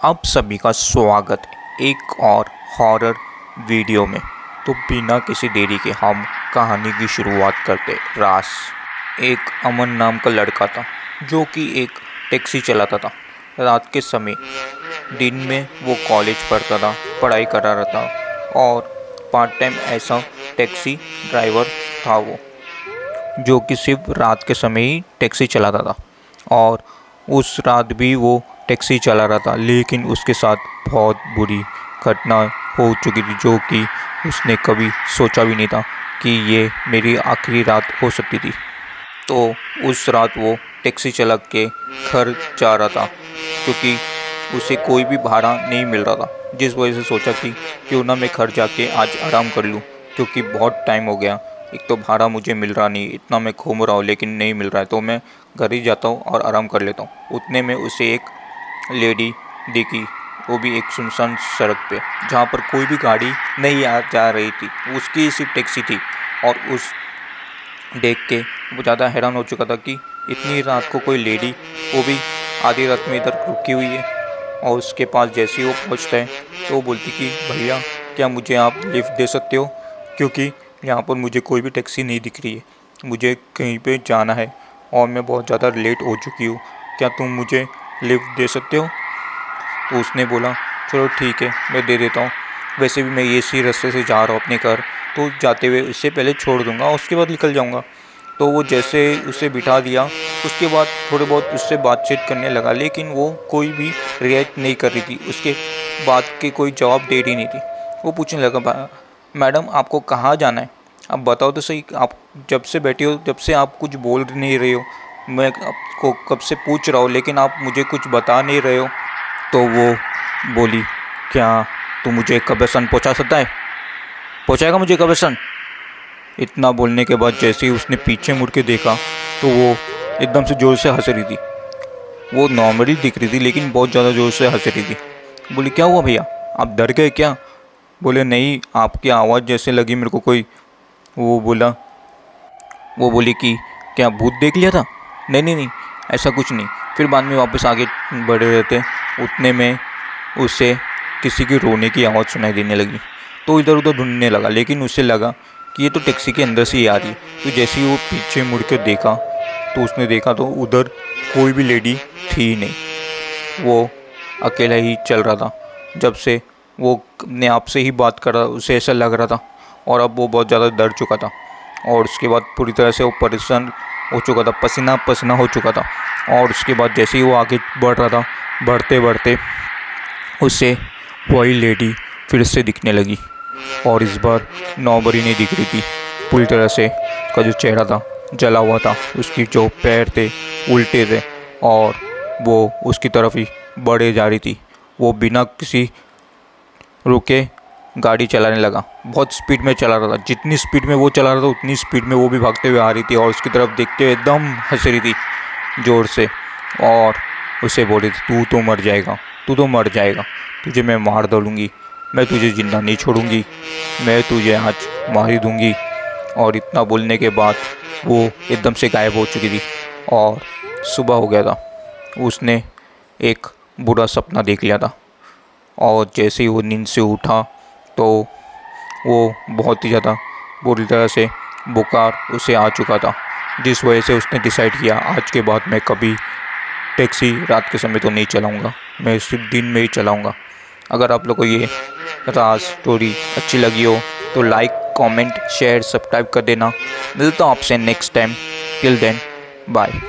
आप सभी का स्वागत है एक और हॉरर वीडियो में। तो बिना किसी देरी के हम कहानी की शुरुआत करते। रास एक अमन नाम का लड़का था जो कि एक टैक्सी चलाता था रात के समय। दिन में वो कॉलेज पढ़ता था, पढ़ाई करा रहा था और पार्ट टाइम ऐसा टैक्सी ड्राइवर था वो, जो कि सिर्फ रात के समय ही टैक्सी चलाता था। और उस रात भी वो टैक्सी चला रहा था, लेकिन उसके साथ बहुत बुरी घटना हो चुकी थी जो कि उसने कभी सोचा भी नहीं था कि ये मेरी आखिरी रात हो सकती थी। तो उस रात वो टैक्सी चला के घर जा रहा था क्योंकि उसे कोई भी भाड़ा नहीं मिल रहा था, जिस वजह से सोचा कि क्यों ना मैं घर जाके आज आराम कर लूँ, क्योंकि बहुत टाइम हो गया। एक तो भाड़ा मुझे मिल रहा नहीं, इतना मैं घूम रहा हूँ लेकिन नहीं मिल रहा है, तो मैं घर ही जाता हूँ और आराम कर लेता हूँ। उतने में उसे एक लेडी दिखी, वो भी एक सुनसान सड़क पे जहाँ पर कोई भी गाड़ी नहीं आ जा रही थी, उसकी सिर्फ टैक्सी थी। और उस देख के वो ज़्यादा हैरान हो चुका था कि इतनी रात को कोई लेडी, वो भी आधी रात में इधर रुकी हुई है। और उसके पास जैसे ही वो पहुंचता है तो वो बोलती कि भैया, क्या मुझे आप लिफ्ट दे सकते हो, क्योंकि यहाँ पर मुझे कोई भी टैक्सी नहीं दिख रही है, मुझे कहीं पे जाना है और मैं बहुत ज़्यादा लेट हो चुकी हूँ, क्या तुम मुझे लिफ्ट दे सकते हो। तो उसने बोला चलो ठीक है, मैं दे देता हूँ, वैसे भी मैं इसी रास्ते से जा रहा हूँ अपने घर, तो जाते हुए इससे पहले छोड़ दूँगा, उसके बाद निकल जाऊँगा। तो वो जैसे उसे बिठा दिया, उसके बाद थोड़े बहुत उससे बातचीत करने लगा, लेकिन वो कोई भी रिएक्ट नहीं कर रही थी, उसके बात के कोई जवाब दे रही नहीं थी। वो पूछने लगा, मैडम आपको कहाँ जाना है, आप बताओ तो सही, आप जब से बैठी हो जब से आप कुछ बोल नहीं रही हो, मैं आपको कब से पूछ रहा हूँ लेकिन आप मुझे कुछ बता नहीं रहे हो। तो वो बोली, क्या तू मुझे कब्रिस्तान पहुँचा सकता है, पहुँचाएगा मुझे कब्रिस्तान। इतना बोलने के बाद जैसे ही उसने पीछे मुड़ के देखा तो वो एकदम से ज़ोर से हंस रही थी। वो नॉर्मली दिख रही थी लेकिन बहुत ज़्यादा ज़ोर से हंस रही थी। बोली क्या हुआ भैया, आप डर गए क्या। बोले नहीं, आपकी आवाज़ जैसे लगी मेरे को कोई। वो बोला, वो बोली कि क्या भूत देख लिया था। नहीं नहीं नहीं, ऐसा कुछ नहीं। फिर बाद में वापस आगे बढ़े रहते, उतने में उसे किसी की रोने की आवाज़ सुनाई देने लगी। तो इधर उधर ढूंढने लगा, लेकिन उसे लगा कि ये तो टैक्सी के अंदर से ही आ रही है। तो जैसे ही वो पीछे मुड़ के देखा तो उसने देखा तो उधर कोई भी लेडी थी ही नहीं, वो अकेला ही चल रहा था। जब से वो अपने आप से ही बात कर रहा, उसे ऐसा लग रहा था। और अब वो बहुत ज़्यादा डर चुका था और उसके बाद पूरी तरह से वो परेशान हो चुका था, पसीना पसीना हो चुका था। और उसके बाद जैसे ही वो आगे बढ़ रहा था, बढ़ते बढ़ते उसे वही लेडी फिर से दिखने लगी। और इस बार नौबरी नहीं दिख रही थी, पूरी तरह से उसका जो चेहरा था जला हुआ था, उसकी जो पैर थे उल्टे थे और वो उसकी तरफ ही बढ़े जा रही थी। वो बिना किसी रुके गाड़ी चलाने लगा, बहुत स्पीड में चला रहा था। जितनी स्पीड में वो चला रहा था उतनी स्पीड में वो भी भागते हुए आ रही थी और उसकी तरफ देखते हुए एकदम हंस रही थी ज़ोर से। और उसे बोल रही थी, तू तो मर जाएगा, तू तो मर जाएगा, तुझे मैं मार डालूँगी, मैं तुझे जिंदा नहीं छोड़ूंगी, मैं तुझे आज मार ही दूँगी। और इतना बोलने के बाद वो एकदम से गायब हो चुकी थी और सुबह हो गया था। उसने एक बुरा सपना देख लिया था और जैसे ही वो नींद से उठा तो वो बहुत ही ज़्यादा बुरी तरह से बुखार उसे आ चुका था, जिस वजह से उसने डिसाइड किया आज के बाद मैं कभी टैक्सी रात के समय तो नहीं चलाऊंगा, मैं सिर्फ दिन में ही चलाऊंगा। अगर आप लोग को ये राज स्टोरी अच्छी लगी हो तो लाइक, कमेंट, शेयर, सब्सक्राइब कर देना। मिलता हूँ आपसे next time. Till then, bye.